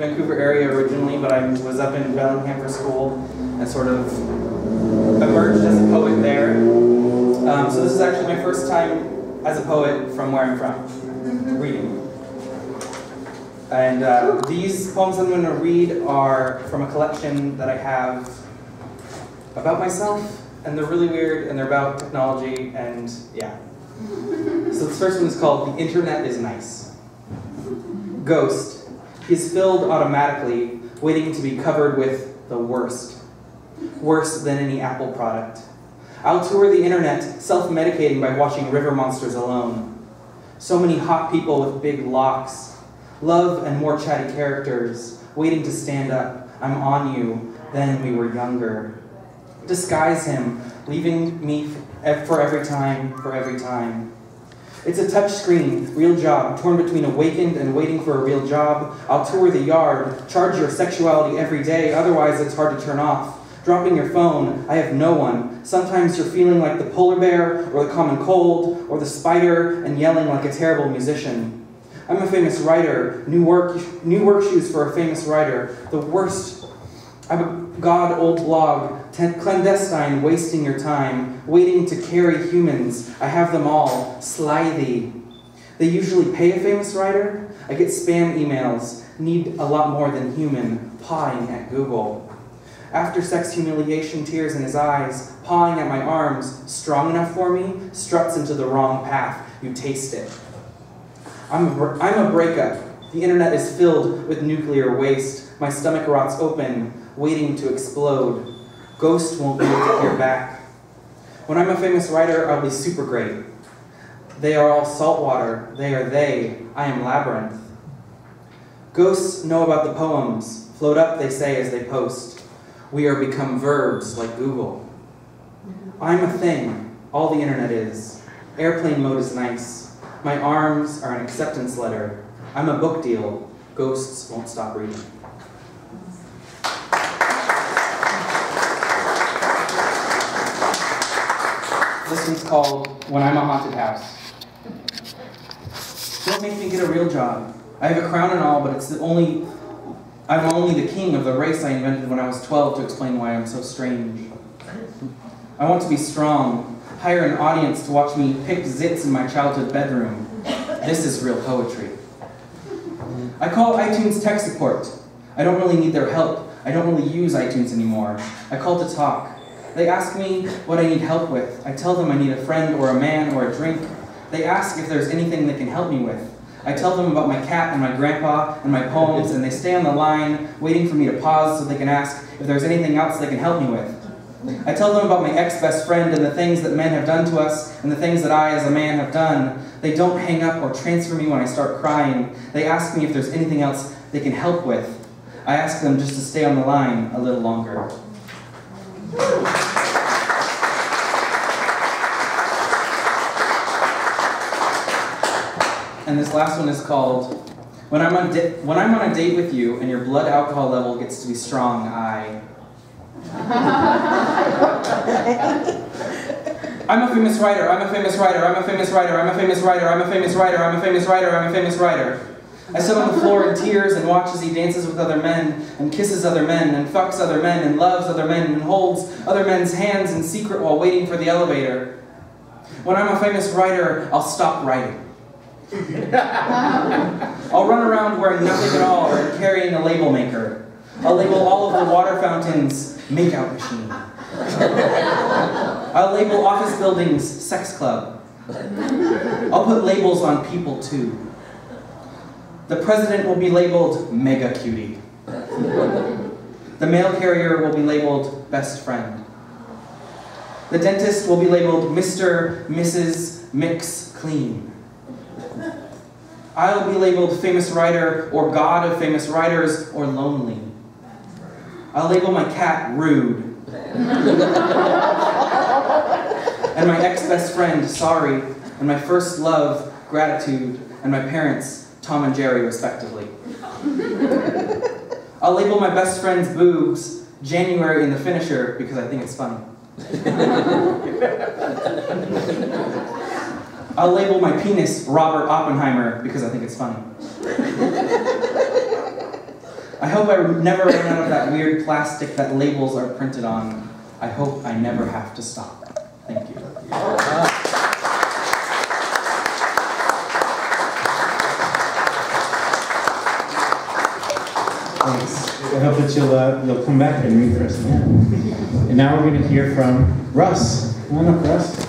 Vancouver area originally, but I was up in Bellingham for school and sort of emerged as a poet there. So this is actually my first time as a poet from where I'm from, reading. And these poems I'm going to read are from a collection that I have about myself, and they're really weird, and they're about technology, and yeah. So this first one is called The Internet is Nice. Ghost. He is filled automatically, waiting to be covered with the worst. Worse than any Apple product. I'll tour the internet, self-medicating by watching River Monsters alone. So many hot people with big locks. Love and more chatty characters, waiting to stand up. I'm on you, then we were younger. Disguise him, leaving me for every time, for every time. It's a touch screen, real job, torn between awakened and waiting for a real job. I'll tour the yard, charge your sexuality every day, otherwise it's hard to turn off. Dropping your phone, I have no one. Sometimes you're feeling like the polar bear, or the common cold, or the spider, and yelling like a terrible musician. I'm a famous writer, new work shoes for a famous writer, the worst. I'm a god old blog, clandestine, wasting your time, waiting to carry humans. I have them all, slithy. They usually pay a famous writer. I get spam emails, need a lot more than human, pawing at Google. After sex humiliation, tears in his eyes, pawing at my arms, strong enough for me, struts into the wrong path. You taste it. I'm a breakup. The internet is filled with nuclear waste. My stomach rots open, waiting to explode. Ghost won't be able to hear back. When I'm a famous writer, I'll be super great. They are all saltwater. They are they. I am labyrinth. Ghosts know about the poems. Float up, they say, as they post. We are become verbs like Google. I'm a thing. All the internet is. Airplane mode is nice. My arms are an acceptance letter. I'm a book deal. Ghosts won't stop reading. This one's called When I'm a Haunted House. Don't make me get a real job. I have a crown and all, but I'm only the king of the race I invented when I was 12 to explain why I'm so strange. I want to be strong. Hire an audience to watch me pick zits in my childhood bedroom. This is real poetry. I call iTunes tech support. I don't really need their help. I don't really use iTunes anymore. I call to talk. They ask me what I need help with. I tell them I need a friend or a man or a drink. They ask if there's anything they can help me with. I tell them about my cat and my grandpa and my poems, and they stay on the line, waiting for me to pause so they can ask if there's anything else they can help me with. I tell them about my ex-best friend and the things that men have done to us and the things that I, as a man, have done. They don't hang up or transfer me when I start crying. They ask me if there's anything else they can help with. I ask them just to stay on the line a little longer. And this last one is called, When I'm on a date with you and your blood alcohol level gets to be strong, I'm a famous writer, I'm a famous writer, I'm a famous writer, I'm a famous writer, I'm a famous writer, I'm a famous writer, I'm a famous writer. I sit on the floor in tears and watch as he dances with other men, and kisses other men, and fucks other men, and loves other men, and holds other men's hands in secret while waiting for the elevator. When I'm a famous writer, I'll stop writing. I'll run around wearing nothing at all and carrying a label maker. I'll label all of the water fountains make-out machine. I'll label office buildings sex club. I'll put labels on people too. The president will be labeled mega cutie. The mail carrier will be labeled best friend. The dentist will be labeled Mr., Mrs., Mix, Clean. I'll be labeled famous writer, or god of famous writers, or lonely. I'll label my cat rude. And my ex-best friend, sorry, and my first love, gratitude, and my parents, Tom and Jerry, respectively. I'll label my best friend's boobs, January in the finisher, because I think it's funny. I'll label my penis Robert Oppenheimer because I think it's funny. I hope I never run out of that weird plastic that labels are printed on. I hope I never have to stop. Thank you. Thanks. I hope that you'll come back and read for us again. And now we're going to hear from Russ. Come on up, Russ.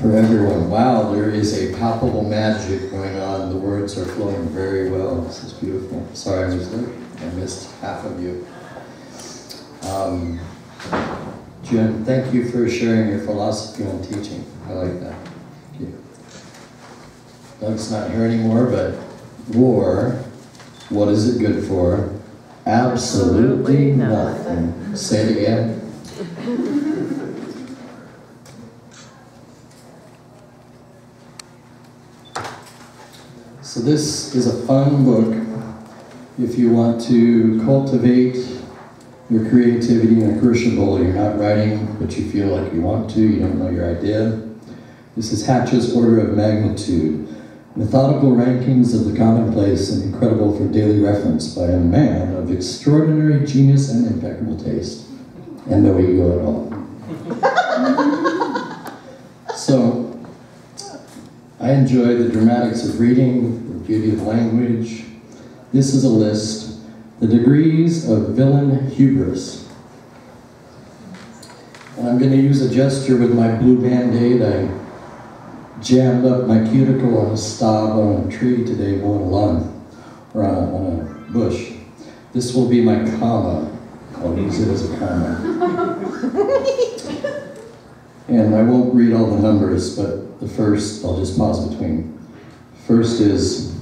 For everyone, wow, there is a palpable magic going on. The words are flowing very well. This is beautiful. Sorry, I was late. I missed half of you. Jim, thank you for sharing your philosophy on teaching. I like that. Thank you. Doug's not here anymore, but war, what is it good for? Absolutely nothing. Say it again. So this is a fun book if you want to cultivate your creativity in a crucible. You're not writing, but you feel like you want to, you don't know your idea. This is Hatch's Order of Magnitude, Methodical Rankings of the Commonplace and Incredible for Daily Reference by a man of extraordinary genius and impeccable taste, and no ego at all. So, I enjoy the dramatics of reading, the beauty of language. This is a list, the degrees of villain hubris. And I'm going to use a gesture with my blue Band-Aid. I jammed up my cuticle on a stub on a tree today, mowing a lawn, or on a bush. This will be my comma. I'll use it as a comma. And I won't read all the numbers, but the first, I'll just pause between. First is,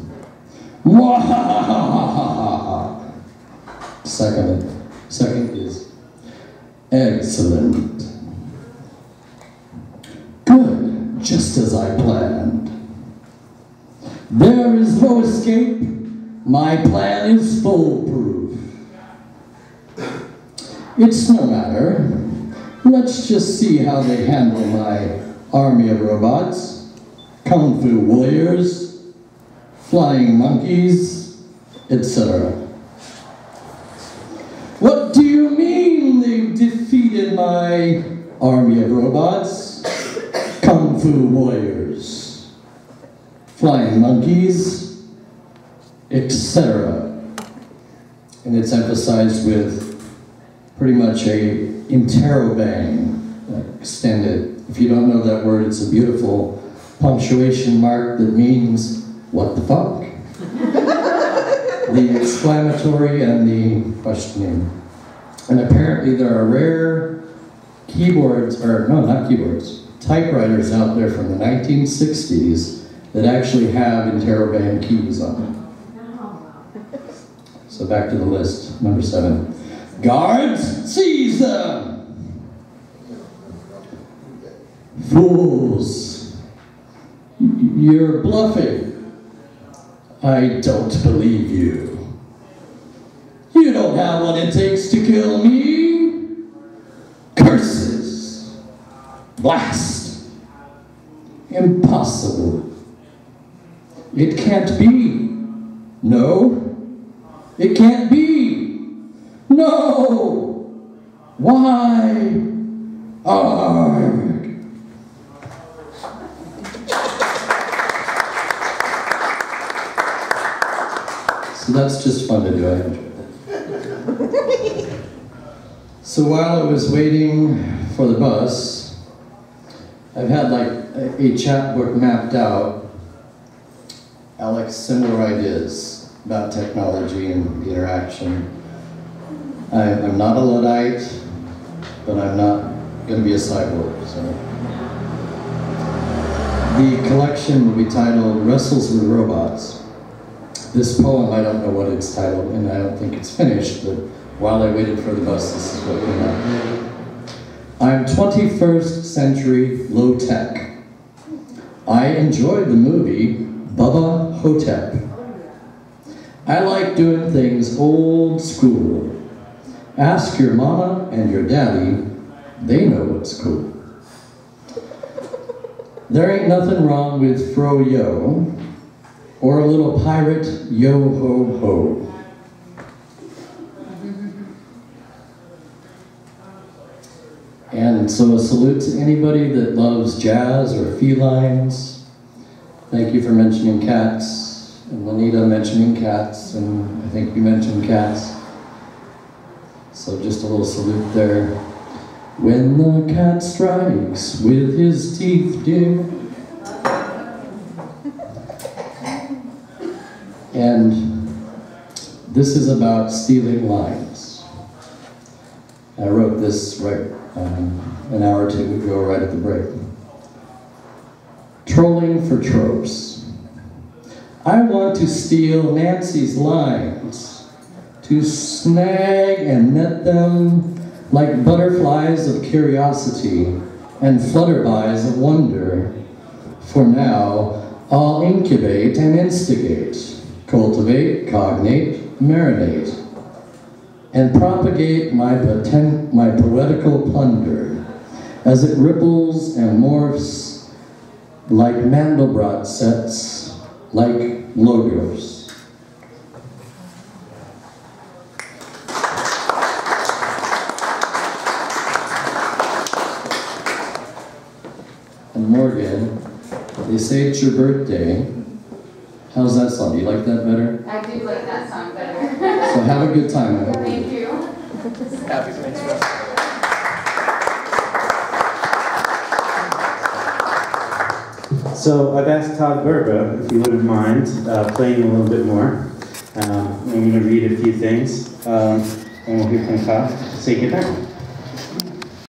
Second is, excellent. Good, just as I planned. There is no escape. My plan is foolproof. It's no matter. Let's just see how they handle my army of robots, kung fu warriors, flying monkeys, etc. What do you mean they've defeated my army of robots, kung fu warriors, flying monkeys, etc.? And it's emphasized with pretty much a interrobang, extended. If you don't know that word, it's a beautiful punctuation mark that means, what the fuck? The exclamatory and the questioning. And apparently there are rare keyboards, or no, not keyboards, typewriters out there from the 1960s that actually have interrobang keys on them. So back to the list, number 7. Guards, seize them! Fools, you're bluffing. I don't believe you. You don't have what it takes to kill me. Curses. Blast. Impossible. It can't be. No. It can't be. No! Why? Arg! So that's just fun to do, I enjoyed it. So while I was waiting for the bus, I've had like a chapbook mapped out. Alex, similar ideas about technology and the interaction. I'm not a Luddite, but I'm not going to be a cyborg. So. The collection will be titled Wrestles with Robots. This poem, I don't know what it's titled, and I don't think it's finished, but while I waited for the bus, this is what came out. I'm 21st century low tech. I enjoyed the movie Bubba Hotep. I like doing things old school. Ask your mama and your daddy, they know what's cool. There ain't nothing wrong with fro-yo, or a little pirate yo-ho-ho. And so a salute to anybody that loves jazz or felines. Thank you for mentioning cats, and Lanita mentioning cats, and I think you mentioned cats. So just a little salute there. When the cat strikes with his teeth, dear. And this is about stealing lines. I wrote this right an hour or two ago, right at the break. Trolling for tropes. I want to steal Nancy's lines, to snag and net them like butterflies of curiosity and flutterbys of wonder. For now, I'll incubate and instigate, cultivate, cognate, marinate, and propagate my poetical plunder as it ripples and morphs like Mandelbrot sets, like logos. And Morgan, they say it's your birthday. How's that song? Do you like that better? I do like that song better. So have a good time. Thank you. Happy Thanksgiving. So I've asked Todd Burba if he wouldn't mind playing a little bit more. I'm going to read a few things, and we'll hear from Todd. Say goodnight.